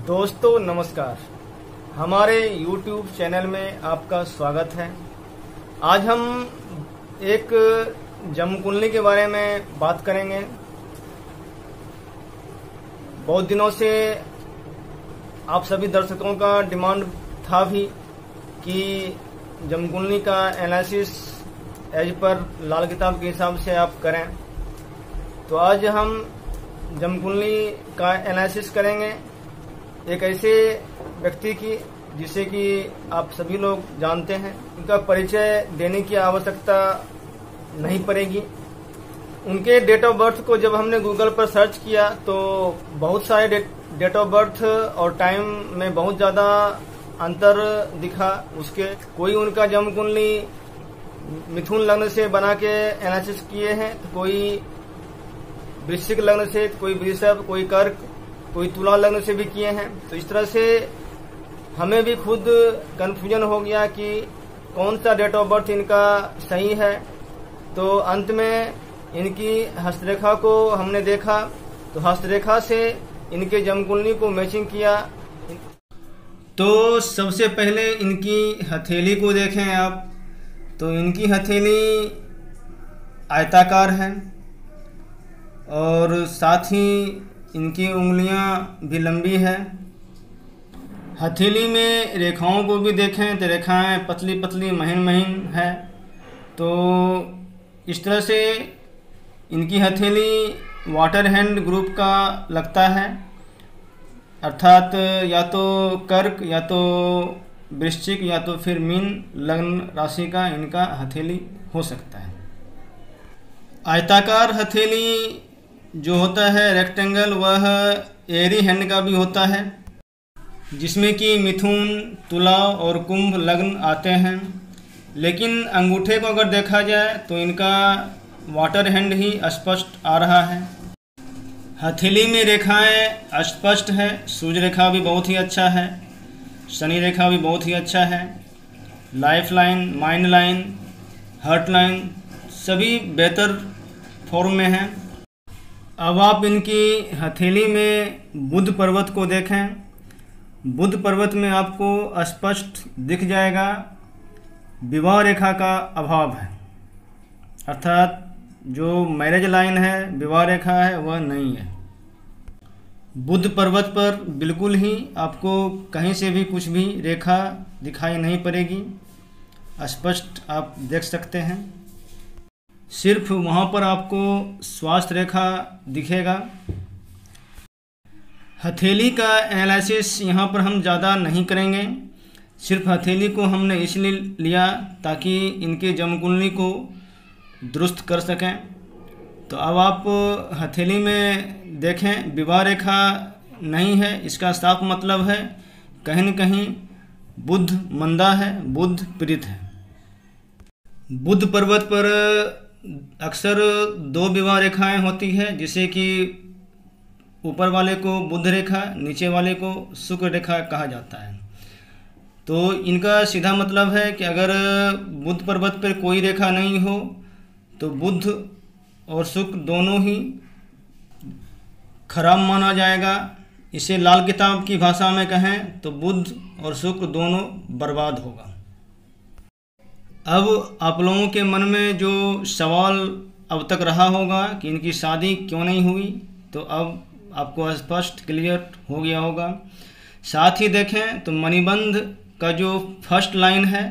दोस्तों नमस्कार, हमारे YouTube चैनल में आपका स्वागत है। आज हम एक जमकुंडली के बारे में बात करेंगे। बहुत दिनों से आप सभी दर्शकों का डिमांड था भी कि जमकुंडली का एनालिसिस एज पर लाल किताब के हिसाब से आप करें। तो आज हम जमकुंडली का एनालिसिस करेंगे एक ऐसे व्यक्ति की जिसे कि आप सभी लोग जानते हैं। उनका परिचय देने की आवश्यकता नहीं पड़ेगी। उनके डेट ऑफ बर्थ को जब हमने गूगल पर सर्च किया तो बहुत सारे डेट ऑफ बर्थ और टाइम में बहुत ज़्यादा अंतर दिखा। उसके कोई उनका जमकुंडली मिथुन लग्न से बना के एनालिसिस किए हैं, तो कोई वृश्चिक लग्न से, कोई वृषभ, कोई कर्क, कोई तुला लग्न से भी किए हैं। तो इस तरह से हमें भी खुद कंफ्यूजन हो गया कि कौन सा डेट ऑफ बर्थ इनका सही है। तो अंत में इनकी हस्तरेखा को हमने देखा, तो हस्तरेखा से इनके जमकुंडली को मैचिंग किया। तो सबसे पहले इनकी हथेली को देखें आप, तो इनकी हथेली आयताकार है और साथ ही इनकी उंगलियां भी लंबी है। हथेली में रेखाओं को भी देखें तो रेखाएं पतली पतली महीन महीन है। तो इस तरह से इनकी हथेली वाटर हैंड ग्रुप का लगता है, अर्थात या तो कर्क या तो वृश्चिक या तो फिर मीन लग्न राशि का इनका हथेली हो सकता है। आयताकार हथेली जो होता है रेक्टेंगल, वह एरी हैंड का भी होता है, जिसमें कि मिथुन, तुला और कुंभ लग्न आते हैं। लेकिन अंगूठे को अगर देखा जाए तो इनका वाटर हैंड ही स्पष्ट आ रहा है। हथेली में रेखाएं स्पष्ट है। सूर्य रेखा भी बहुत ही अच्छा है, शनि रेखा भी बहुत ही अच्छा है, life line, mind line, heart line सभी बेहतर फॉर्म में हैं। अब आप इनकी हथेली में बुध पर्वत को देखें। बुध पर्वत में आपको स्पष्ट दिख जाएगा विवाह रेखा का अभाव है, अर्थात जो मैरिज लाइन है, विवाह रेखा है, वह नहीं है। बुध पर्वत पर बिल्कुल ही आपको कहीं से भी कुछ भी रेखा दिखाई नहीं पड़ेगी, स्पष्ट आप देख सकते हैं। सिर्फ वहाँ पर आपको स्वास्थ्य रेखा दिखेगा। हथेली का एनालिसिस यहाँ पर हम ज़्यादा नहीं करेंगे। सिर्फ हथेली को हमने इसलिए लिया ताकि इनके जमकुंडली को दुरुस्त कर सकें। तो अब आप हथेली में देखें, विवाह रेखा नहीं है, इसका साफ मतलब है कहीं न कहीं बुध मंदा है, बुध पीड़ित है। बुध पर्वत पर अक्सर दो विवाह रेखाएं होती है, जिसे कि ऊपर वाले को बुध रेखा, नीचे वाले को शुक्र रेखा कहा जाता है। तो इनका सीधा मतलब है कि अगर बुध पर्वत पर कोई रेखा नहीं हो तो बुध और शुक्र दोनों ही खराब माना जाएगा। इसे लाल किताब की भाषा में कहें तो बुध और शुक्र दोनों बर्बाद होगा। अब आप लोगों के मन में जो सवाल अब तक रहा होगा कि इनकी शादी क्यों नहीं हुई, तो अब आपको स्पष्ट क्लियर हो गया होगा। साथ ही देखें तो मणिबंध का जो फर्स्ट लाइन है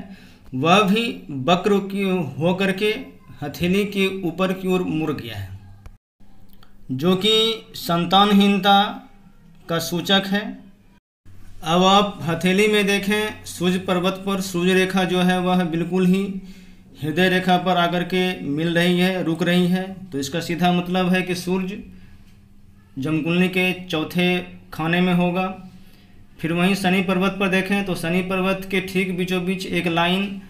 वह भी वक्र की हो करके हथेली के ऊपर की ओर मुड़ गया है, जो कि संतानहीनता का सूचक है। अब आप हथेली में देखें, सूर्य पर्वत पर सूर्य रेखा जो है वह बिल्कुल ही हृदय रेखा पर आकर के मिल रही है, रुक रही है। तो इसका सीधा मतलब है कि सूर्य जमकुंडली के चौथे खाने में होगा। फिर वहीं शनि पर्वत पर देखें तो शनि पर्वत के ठीक बीचों बीच एक लाइन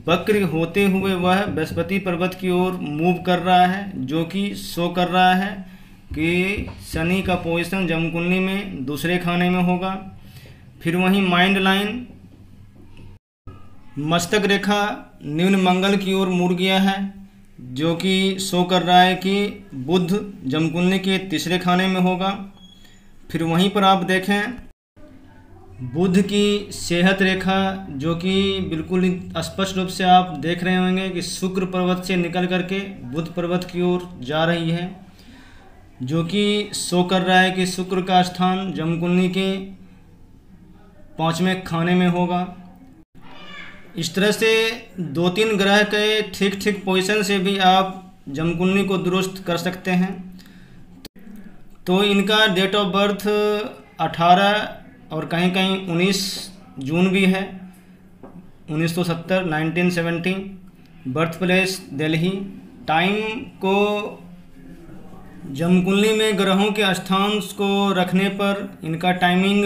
वक्र होते हुए वह बृहस्पति पर्वत की ओर मूव कर रहा है, जो कि शो कर रहा है कि शनि का पोजीशन जमकुंडली में दूसरे खाने में होगा। फिर वहीं माइंड लाइन, मस्तक रेखा निम्न मंगल की ओर मुड़ गया है, जो कि शो कर रहा है कि बुध जमकुंडली के तीसरे खाने में होगा। फिर वहीं पर आप देखें बुध की सेहत रेखा जो कि बिल्कुल स्पष्ट रूप से आप देख रहे होंगे कि शुक्र पर्वत से निकल करके बुध पर्वत की ओर जा रही है, जो कि शो कर रहा है कि शुक्र का स्थान जमकुंडली के 5वें खाने में होगा। इस तरह से 2-3 ग्रह के ठीक ठीक पोजीशन से भी आप जमकुंडली को दुरुस्त कर सकते हैं। तो इनका डेट ऑफ बर्थ 18 और कहीं कहीं 19 जून भी है, 1970 बर्थ प्लेस दिल्ली। टाइम को जमकुंडली में ग्रहों के स्थान को रखने पर इनका टाइमिंग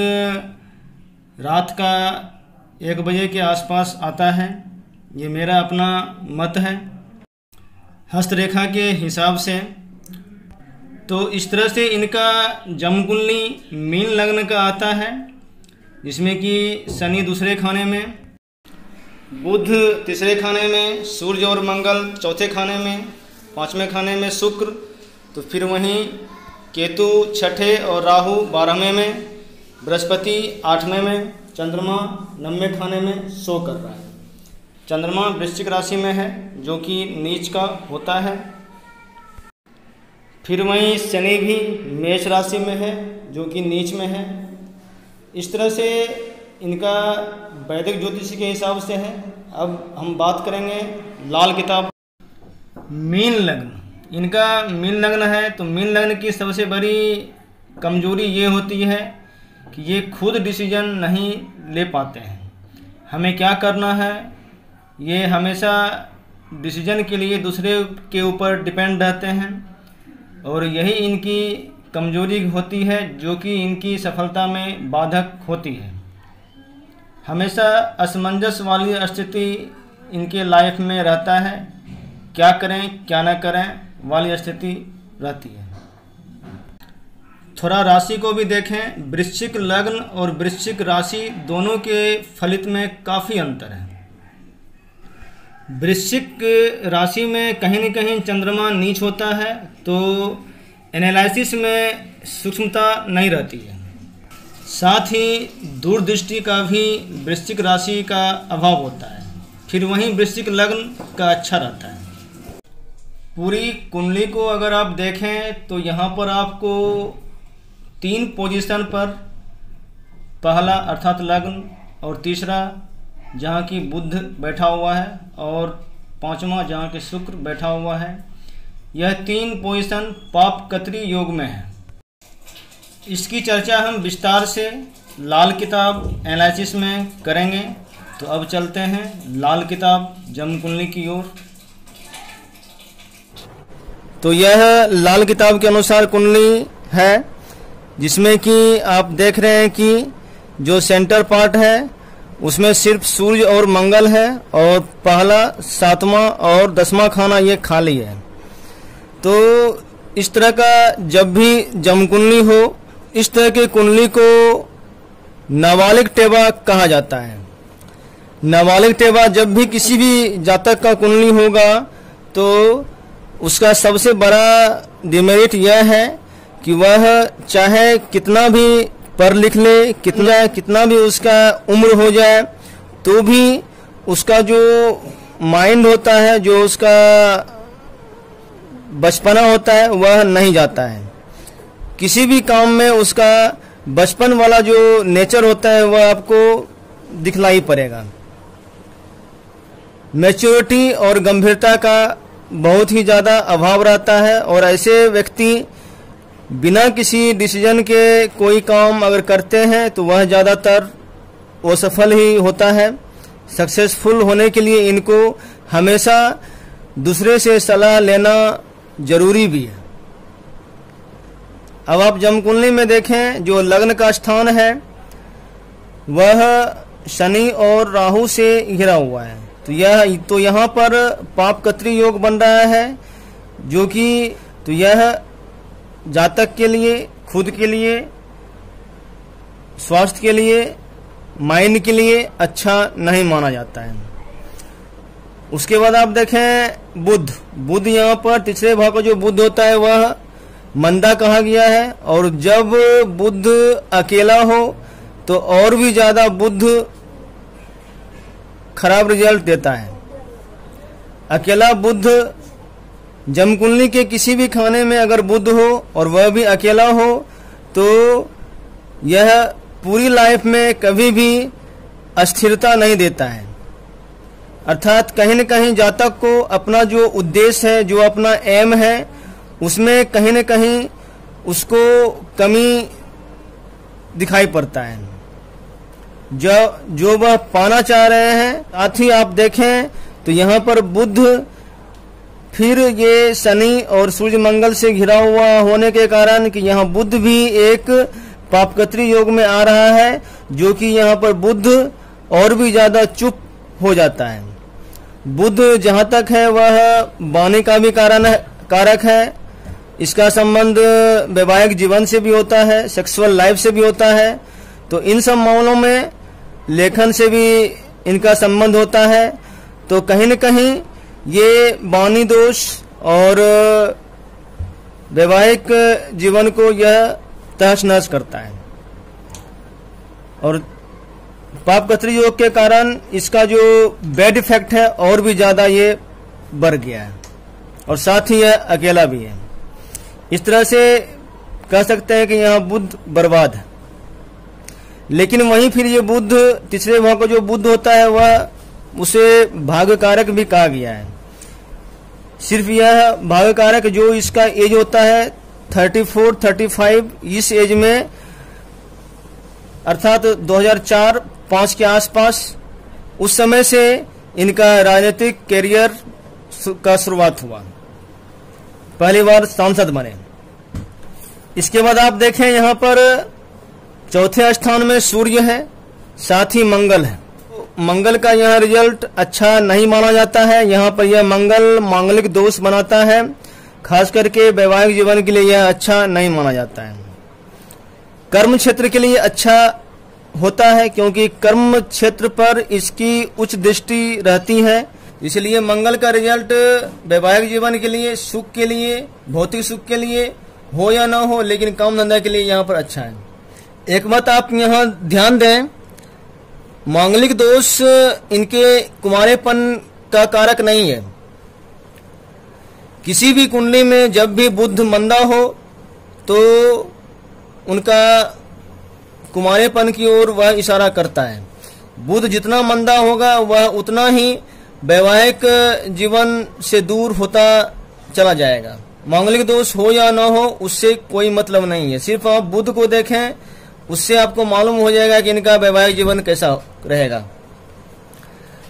रात का 1 बजे के आसपास आता है। ये मेरा अपना मत है हस्तरेखा के हिसाब से। तो इस तरह से इनका जमकुंडली मीन लग्न का आता है, जिसमें कि शनि दूसरे खाने में, बुध तीसरे खाने में, सूर्य और मंगल चौथे खाने में, 5वें खाने में शुक्र, तो फिर वहीं केतु छठे और राहु 12वें में, बृहस्पति 8वें में, चंद्रमा 9वें खाने में शो कर रहा है। चंद्रमा वृश्चिक राशि में है जो कि नीच का होता है। फिर वहीं शनि भी मेष राशि में है जो कि नीच में है। इस तरह से इनका वैदिक ज्योतिष के हिसाब से है। अब हम बात करेंगे लाल किताब। मीन लग्न, इनका मीन लग्न है। तो मीन लग्न की सबसे बड़ी कमजोरी ये होती है कि ये खुद डिसीजन नहीं ले पाते हैं। हमें क्या करना है, ये हमेशा डिसीजन के लिए दूसरे के ऊपर डिपेंड रहते हैं, और यही इनकी कमजोरी होती है जो कि इनकी सफलता में बाधक होती है। हमेशा असमंजस वाली स्थिति इनके लाइफ में रहता है, क्या करें क्या ना करें वाली स्थिति रहती है। थोड़ा राशि को भी देखें। वृश्चिक लग्न और वृश्चिक राशि दोनों के फलित में काफ़ी अंतर है। वृश्चिक राशि में कहीं न कहीं चंद्रमा नीच होता है, तो एनालिसिस में सूक्ष्मता नहीं रहती है। साथ ही दूरदृष्टि का भी वृश्चिक राशि का अभाव होता है। फिर वहीं वृश्चिक लग्न का अच्छा रहता है। पूरी कुंडली को अगर आप देखें तो यहाँ पर आपको 3 पोजीशन पर, पहला अर्थात लग्न, और तीसरा जहाँ की बुध बैठा हुआ है, और 5वां जहाँ के शुक्र बैठा हुआ है, यह 3 पोजीशन पापकत्री योग में है। इसकी चर्चा हम विस्तार से लाल किताब एनालिसिस में करेंगे। तो अब चलते हैं लाल किताब जमकुंडली की ओर। तो यह लाल किताब के अनुसार कुंडली है, जिसमें कि आप देख रहे हैं कि जो सेंटर पार्ट है उसमें सिर्फ सूर्य और मंगल है, और पहला 7वां और 10वां खाना ये खाली है। तो इस तरह का जब भी जमकुंडली हो, इस तरह की कुंडली को नाबालिग टेबा कहा जाता है। नाबालिग टेबा जब भी किसी भी जातक का कुंडली होगा तो उसका सबसे बड़ा डिमेरिट यह है कि वह चाहे कितना भी पढ़ लिख ले, कितना भी उसका उम्र हो जाए, तो भी उसका जो माइंड होता है, जो उसका बचपना होता है, वह नहीं जाता है। किसी भी काम में उसका बचपन वाला जो नेचर होता है वह आपको दिखलाई पड़ेगा। मैच्योरिटी और गंभीरता का बहुत ही ज़्यादा अभाव रहता है, और ऐसे व्यक्ति बिना किसी डिसीजन के कोई काम अगर करते हैं तो वह ज़्यादातर वो सफल ही होता है। सक्सेसफुल होने के लिए इनको हमेशा दूसरे से सलाह लेना जरूरी भी है। अब आप जमकुंडली में देखें, जो लग्न का स्थान है वह शनि और राहु से घिरा हुआ है। तो यहाँ पर पापकत्री योग बन रहा है, जो कि तो यह जातक के लिए, खुद के लिए, स्वास्थ्य के लिए, माइंड के लिए अच्छा नहीं माना जाता है। उसके बाद आप देखें बुध यहाँ पर तीसरे भाव का जो बुध होता है वह मंदा कहा गया है, और जब बुध अकेला हो तो और भी ज्यादा बुध खराब रिजल्ट देता है। अकेला बुध, जमकुंडली के किसी भी खाने में अगर बुध हो और वह भी अकेला हो तो यह पूरी लाइफ में कभी भी अस्थिरता नहीं देता है। अर्थात कहीं न कहीं जातक को अपना जो उद्देश्य है, जो अपना एम है, उसमें कहीं न कहीं उसको कमी दिखाई पड़ता है। जो वह पाना चाह रहे हैं, साथ ही आप देखें तो यहाँ पर बुध फिर ये शनि और सूर्य मंगल से घिरा हुआ होने के कारण कि यहाँ बुध भी एक पापकत्री योग में आ रहा है, जो कि यहाँ पर बुध और भी ज्यादा चुप हो जाता है। बुध जहाँ तक है वह वाणी का भी कारक है। इसका संबंध वैवाहिक जीवन से भी होता है, सेक्सुअल लाइफ से भी होता है। तो इन सब मामलों में लेखन से भी इनका संबंध होता है। तो कहीं न कहीं ये वाणी दोष और वैवाहिक जीवन को यह तहस नहस करता है। और पापकत्री योग के कारण इसका जो बैड इफेक्ट है और भी ज्यादा ये बढ़ गया है, और साथ ही यह अकेला भी है। इस तरह से कह सकते हैं कि यहाँ बुध बर्बाद है। लेकिन वहीं फिर ये बुध, तीसरे भाव का जो बुध होता है वह उसे भाग्य कारक भी कहा गया है। सिर्फ यह भाग्य कारक जो इसका एज होता है 34-35, इस एज में अर्थात 2004-5 के आसपास, उस समय से इनका राजनीतिक कैरियर का शुरुआत हुआ। पहली बार सांसद बने। इसके बाद आप देखें यहाँ पर चौथे स्थान में सूर्य है, साथ ही मंगल है। मंगल का यह रिजल्ट अच्छा नहीं माना जाता है। यहाँ पर यह मंगल मांगलिक दोष बनाता है, खास करके वैवाहिक जीवन के लिए यह अच्छा नहीं माना जाता है। कर्म क्षेत्र के लिए अच्छा होता है क्योंकि कर्म क्षेत्र पर इसकी उच्च दृष्टि रहती है। इसलिए मंगल का रिजल्ट वैवाहिक जीवन के लिए, सुख के लिए, भौतिक सुख के लिए हो या ना हो, लेकिन काम धंधा के लिए यहाँ पर अच्छा है। एक बात आप यहाँ ध्यान दें, मांगलिक दोष इनके कुमारेपन का कारक नहीं है। किसी भी कुंडली में जब भी बुध मंदा हो तो उनका कुमारेपन की ओर वह इशारा करता है। बुध जितना मंदा होगा वह उतना ही वैवाहिक जीवन से दूर होता चला जाएगा। मांगलिक दोष हो या ना हो उससे कोई मतलब नहीं है। सिर्फ आप बुध को देखें, उससे आपको मालूम हो जाएगा कि इनका वैवाहिक जीवन कैसा रहेगा।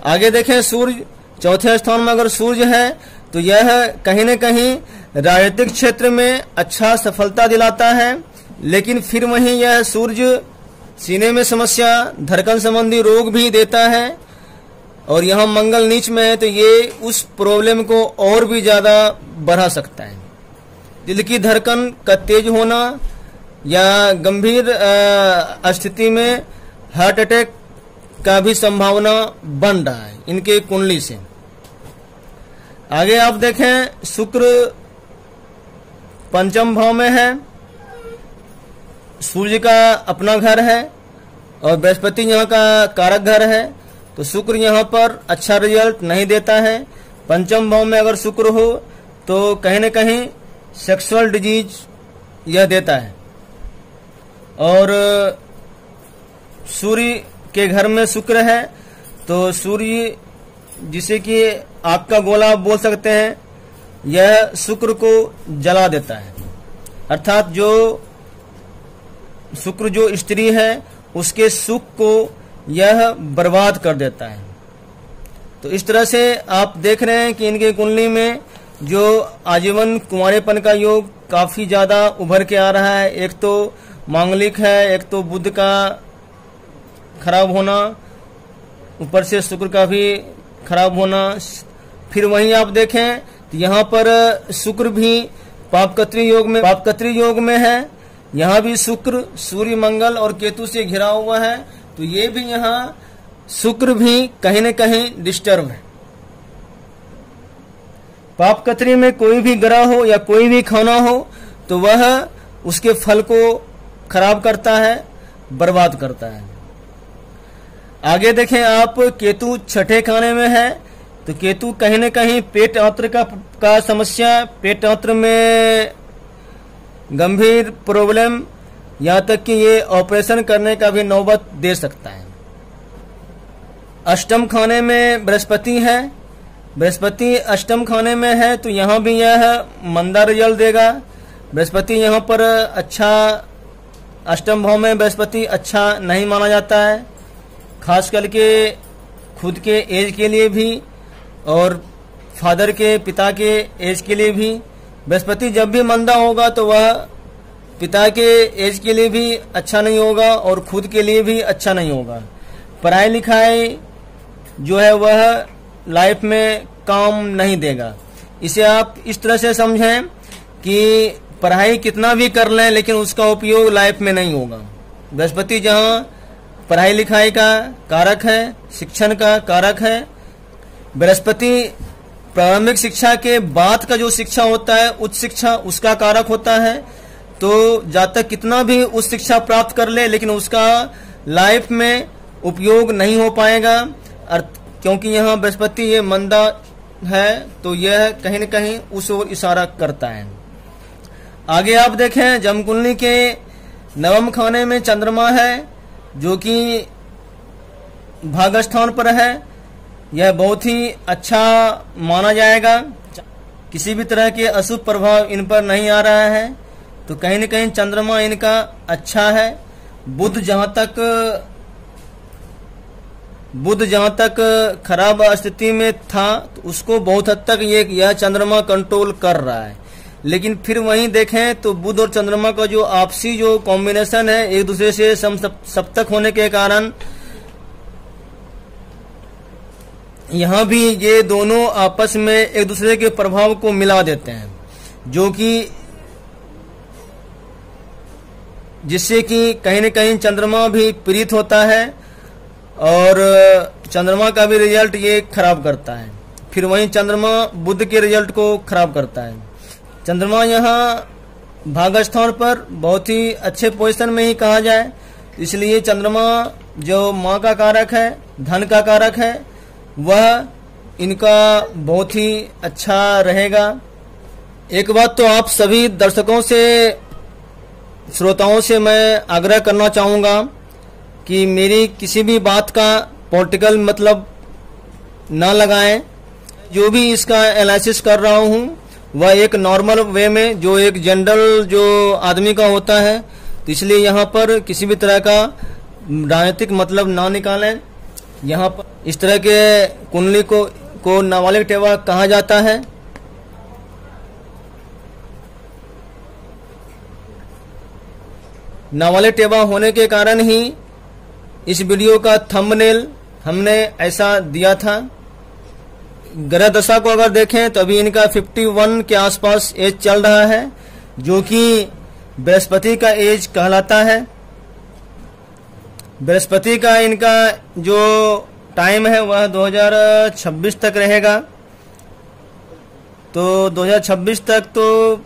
आगे देखें सूर्य, चौथे स्थान में अगर सूर्य है तो यह कहीं न कहीं राजनीतिक क्षेत्र में अच्छा सफलता दिलाता है। लेकिन फिर वहीं यह सूर्य सीने में समस्या, धड़कन संबंधी रोग भी देता है। और यहाँ मंगल नीच में है तो ये उस प्रॉब्लम को और भी ज्यादा बढ़ा सकता है। दिल की धड़कन का तेज होना या गंभीर स्थिति में हार्ट अटैक का भी संभावना बन रहा है इनके कुंडली से। आगे आप देखें, शुक्र पंचम भाव में है, सूर्य का अपना घर है और बृहस्पति यहाँ का कारक घर है। तो शुक्र यहाँ पर अच्छा रिजल्ट नहीं देता है। पंचम भाव में अगर शुक्र हो तो कहीं न कहीं सेक्सुअल डिजीज यह देता है। और सूर्य के घर में शुक्र है तो सूर्य, जिसे कि आग का गोला बोल सकते हैं, यह शुक्र को जला देता है। अर्थात जो शुक्र जो स्त्री है उसके सुख को यह बर्बाद कर देता है। तो इस तरह से आप देख रहे हैं कि इनके कुंडली में जो आजीवन कुंवारेपन का योग काफी ज्यादा उभर के आ रहा है। एक तो मांगलिक है, एक तो बुध का खराब होना, ऊपर से शुक्र का भी खराब होना। फिर वहीं आप देखें तो यहाँ पर शुक्र भी पापकत्री योग में है। यहाँ भी शुक्र सूर्य, मंगल और केतु से घिरा हुआ है। तो ये भी यहाँ शुक्र भी कहीं न कहीं डिस्टर्ब है। पापकत्री में कोई भी ग्रह हो या कोई भी खाना हो तो वह उसके फल को खराब करता है। बर्बाद करता है। आगे देखें आप, केतु छठे खाने में है, तो केतु कहीं न कहीं पेट तंत्र का समस्या, पेट तंत्र में गंभीर प्रॉब्लम, यहाँ तक कि ये ऑपरेशन करने का भी नौबत दे सकता है। अष्टम खाने में बृहस्पति है, बृहस्पति अष्टम खाने में है, तो यहाँ भी यह मंदा रिजल्ट देगा। बृहस्पति यहाँ पर अच्छा, अष्टम भाव में बृहस्पति अच्छा नहीं माना जाता है, खास करके खुद के एज के लिए भी और फादर के, पिता के एज के लिए भी। बृहस्पति जब भी मंदा होगा तो वह पिता के एज के लिए भी अच्छा नहीं होगा और खुद के लिए भी अच्छा नहीं होगा। पढ़ाई लिखाई जो है वह लाइफ में काम नहीं देगा। इसे आप इस तरह से समझें कि पढ़ाई कितना भी कर लें लेकिन उसका उपयोग लाइफ में नहीं होगा। बृहस्पति जहाँ पढ़ाई लिखाई का कारक है, शिक्षण का कारक है, बृहस्पति प्रारंभिक शिक्षा के बाद का जो शिक्षा होता है, उच्च शिक्षा, उसका कारक होता है। तो जब तक कितना भी उच्च शिक्षा प्राप्त कर ले लेकिन उसका लाइफ में उपयोग नहीं हो पाएगा, क्योंकि यहाँ बृहस्पति ये मंदा है, तो यह कहीं न कहीं उस ओर इशारा करता है। आगे आप देखें, जन्मकुंडली के नवम खाने में चंद्रमा है, जो कि भाग्यस्थान पर है। यह बहुत ही अच्छा माना जाएगा, किसी भी तरह के अशुभ प्रभाव इन पर नहीं आ रहा है, तो कहीं न कहीं चंद्रमा इनका अच्छा है। बुध जहां तक खराब स्थिति में था, तो उसको बहुत हद तक यह चंद्रमा कंट्रोल कर रहा है। लेकिन फिर वहीं देखें तो बुध और चंद्रमा का जो आपसी जो कॉम्बिनेशन है, एक दूसरे से सप्तक होने के कारण यहाँ भी ये दोनों आपस में एक दूसरे के प्रभाव को मिला देते हैं, जो कि जिससे कि कहीं न कहीं चंद्रमा भी पीड़ित होता है और चंद्रमा का भी रिजल्ट ये खराब करता है। फिर वहीं चंद्रमा बुध के रिजल्ट को खराब करता है। चंद्रमा यहाँ भाग्यस्थान पर बहुत ही अच्छे पोजीशन में ही कहा जाए, इसलिए चंद्रमा जो माँ का कारक है, धन का कारक है, वह इनका बहुत ही अच्छा रहेगा। एक बात तो आप सभी दर्शकों से, श्रोताओं से मैं आग्रह करना चाहूँगा कि मेरी किसी भी बात का पॉलिटिकल मतलब ना लगाएं। जो भी इसका एनालिसिस कर रहा हूँ वह एक नॉर्मल वे में, जो एक जनरल जो आदमी का होता है, तो इसलिए यहाँ पर किसी भी तरह का राजनीतिक मतलब ना निकालें। यहाँ पर इस तरह के कुंडली को नाबालिग टेवा कहा जाता है। नाबालिग टेवा होने के कारण ही इस वीडियो का थंबनेल हमने ऐसा दिया था। ग्रह दशा को अगर देखें तो अभी इनका 51 के आसपास एज चल रहा है, जो कि बृहस्पति का एज कहलाता है। बृहस्पति का इनका जो टाइम है वह 2026 तक रहेगा, तो 2026 तक तो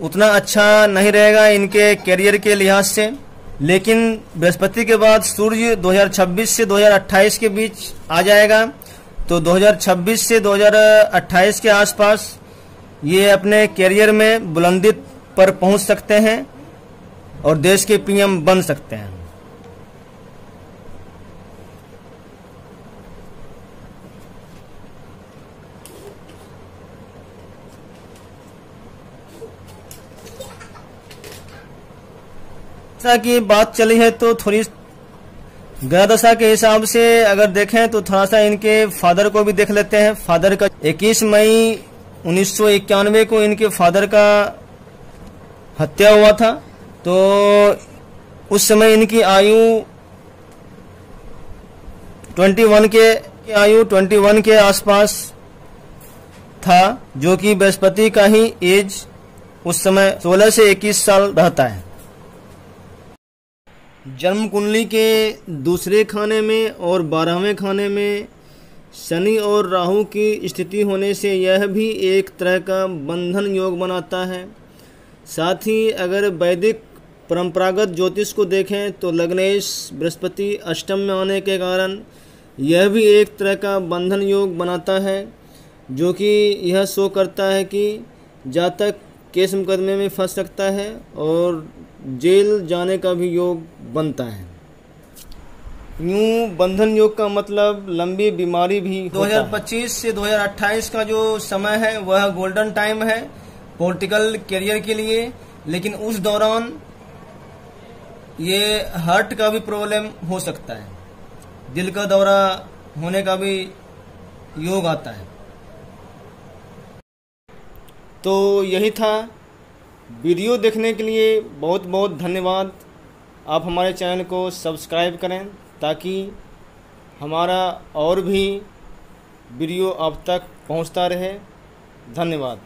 उतना अच्छा नहीं रहेगा इनके करियर के लिहाज से। लेकिन बृहस्पति के बाद सूर्य 2026 से 2028 के बीच आ जाएगा, तो 2026 से 2028 के आसपास ये अपने करियर में बुलंदी पर पहुंच सकते हैं और देश के पीएम बन सकते हैं। की बात चली है तो थोड़ी ग्रह दशा के हिसाब से अगर देखें तो थोड़ा सा इनके फादर को भी देख लेते हैं। फादर का 21 मई 1991 को इनके फादर का हत्या हुआ था, तो उस समय इनकी आयु 21 के आसपास था, जो कि बृहस्पति का ही एज उस समय 16 से 21 साल रहता है। जन्म कुंडली के दूसरे खाने में और 12वें खाने में शनि और राहु की स्थिति होने से यह भी एक तरह का बंधन योग बनाता है। साथ ही अगर वैदिक परंपरागत ज्योतिष को देखें तो लग्नेश बृहस्पति अष्टम में आने के कारण यह भी एक तरह का बंधन योग बनाता है, जो कि यह शो करता है कि जातक केस मुकदमे में फंस सकता है और जेल जाने का भी योग बनता है। यूँ बंधन योग का मतलब लंबी बीमारी भी 2025 से 2028 का जो समय है वह गोल्डन टाइम है पॉलिटिकल करियर के लिए, लेकिन उस दौरान ये हार्ट का भी प्रॉब्लम हो सकता है, दिल का दौरा होने का भी योग आता है। तो यही था, वीडियो देखने के लिए बहुत बहुत धन्यवाद। आप हमारे चैनल को सब्सक्राइब करें ताकि हमारा और भी वीडियो आप तक पहुंचता रहे। धन्यवाद।